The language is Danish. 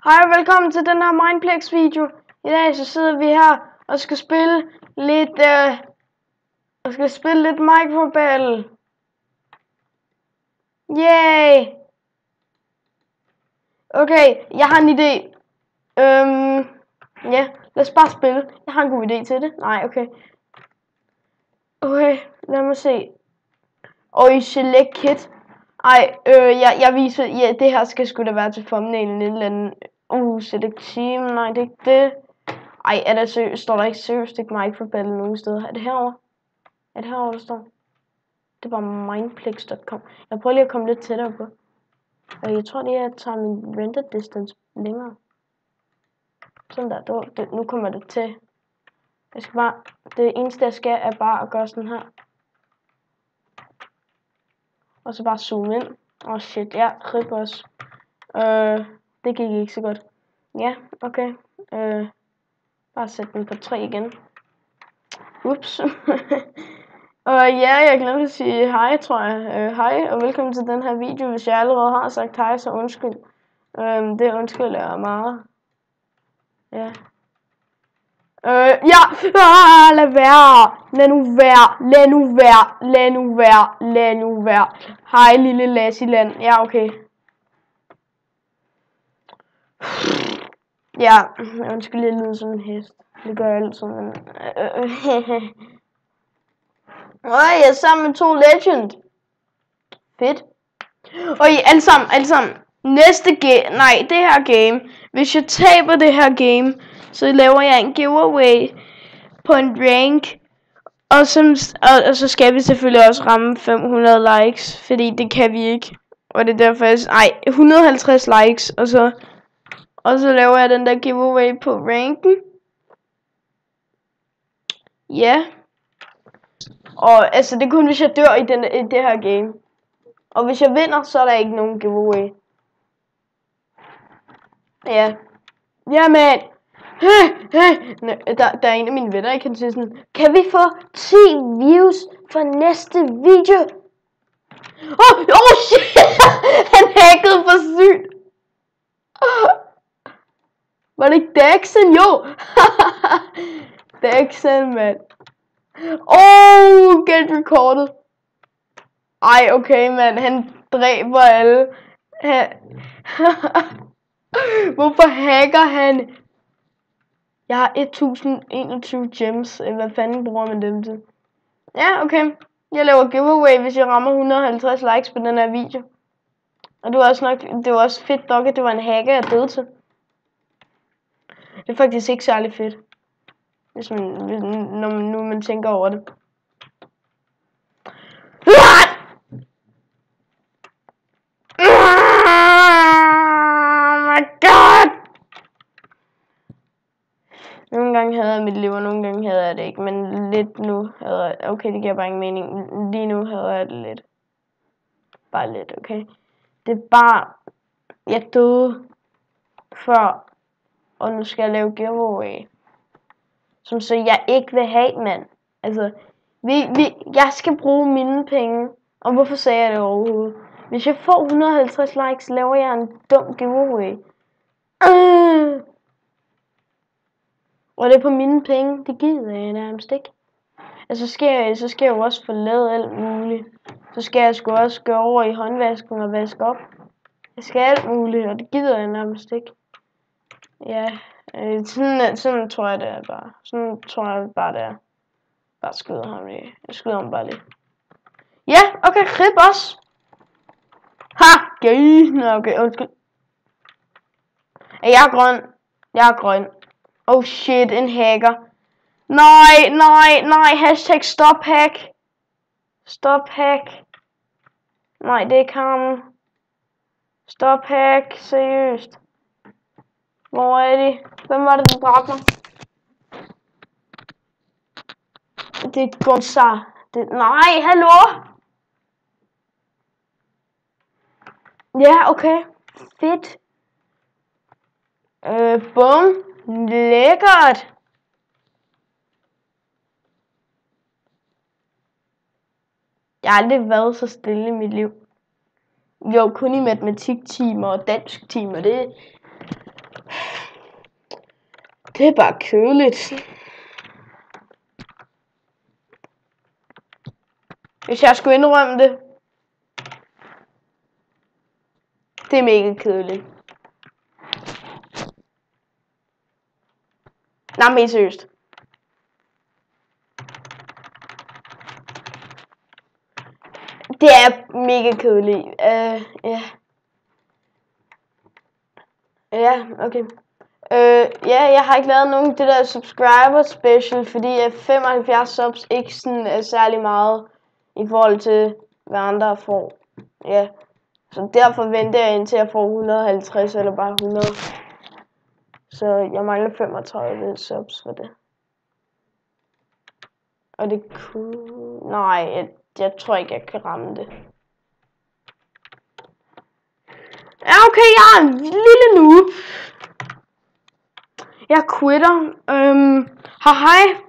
Hej og velkommen til den her Mineplex video. I dag så sidder vi her og skal spille lidt Micro Battle. Yay! Okay, jeg har en idé. Ja, lad os bare spille. Jeg har en god idé til det. Nej, okay. Okay, lad mig se. Og select kit. Jeg viser, ja, det her skal sgu da være til thumbnailen et eller andet. Select team, nej, det er ikke det. Ej, er der seriøst, står der ikke seriøst ikke Micro Battle nogen steder? Er det herovre? Er det herovre, der står? Det er bare mineplex.com. Jeg prøver lige at komme lidt tættere på. Jeg tror lige, at jeg tager min render distance længere. Sådan der, nu kommer det til. Jeg skal bare, det eneste jeg skal er bare at gøre sådan her. Og så bare zoome ind. Shit, ja, rip også. Det gik ikke så godt. Ja, okay. Bare sætte den på 3 igen. Ups. Og ja, jeg glemte at sige hej, tror jeg. Hej, og velkommen til den her video. Hvis jeg allerede har sagt hej, så undskyld. Det undskylder jeg meget. Ja. Lad være. Lad nu være. Hej, lille Lassiland. Ja, okay. Ja, undskyld, jeg lyder som en hest. Det gør jeg altid, men... jeg er sammen med 2 legend. Fedt. Og alle sammen. Det her game. Hvis jeg taber det her game, så laver jeg en giveaway på en rank. Og så skal vi selvfølgelig også ramme 500 likes, fordi det kan vi ikke. Og det er derfor, 150 likes, og så laver jeg den der giveaway på ranken. Ja. Og altså, det er kun hvis jeg dør i det her game. Og hvis jeg vinder, så er der ikke nogen giveaway. Ja. Jamen. Der er en af mine venner, jeg kan sige sådan. Kan vi få 10 views for næste video? Shit. Han hackede for sygt. Var det ikke Daxen? Jo. Daxen, mand. Get recorded. Okay, mand. Han dræber alle. Hvorfor hacker han? Jeg har 1021 gems. Hvad fanden bruger man dem til? Ja, okay. Jeg laver giveaway, hvis jeg rammer 150 likes på den her video. Og det var også fedt nok, at det var en hacker, jeg døde til. Det er faktisk ikke særlig fedt. Når man tænker over det. Nogle gange havde jeg mit liv, og nogle gange havde jeg det ikke. Men lidt nu havde jeg... Okay, det giver bare ingen mening. Lige nu havde jeg det lidt. Bare lidt, okay? Det er bare... Jeg døde før. Og nu skal jeg lave giveaway. Som så jeg ikke vil have, mand. Altså... Jeg skal bruge mine penge. Og hvorfor sagde jeg det overhovedet? Hvis jeg får 150 likes, laver jeg en dum giveaway. Og det er på mine penge, det gider jeg nærmest ikke. Altså så skal jeg jo også få lavet alt muligt. Så skal jeg sgu også gå over i håndvasken og vaske op. Jeg skal alt muligt, og det gider jeg nærmest ikke. Ja, sådan tror jeg det er bare. Sådan tror jeg bare det er. Bare skyder ham lige. Jeg skyder ham bare lige. Ja, okay, rip også. Ha! Okay, undskyld. Jeg er grøn. Oh shit, en hacker. Nej. Hashtag stop hack. Stop hack. Nej, det er ikke ham. Stop hack, seriøst. Hvor er de? Hvem var det, der dræbte mig? Det er Gonzar. Nej, hallo? Ja, okay. Fedt. Bum. Lækkert. Jeg har aldrig været så stille i mit liv. Jo, kun i matematiktimer og dansktimer. Det Det er bare kedeligt. Hvis jeg skulle indrømme det. Det er mega kedeligt. Nej, men seriøst. Det er mega kedeligt. Ja. Ja, okay. Ja, jeg har ikke lavet nogen det der subscriber special, fordi 75 subs ikke sådan er særlig meget i forhold til hvad andre får. Ja. Så derfor venter jeg indtil jeg får 150 eller bare 100. Så jeg mangler 35 subs for det. Og det kunne... Nej, jeg tror ikke jeg kan ramme det. Ja, okay, jeg er en lille noob. Jeg quitter. Hej.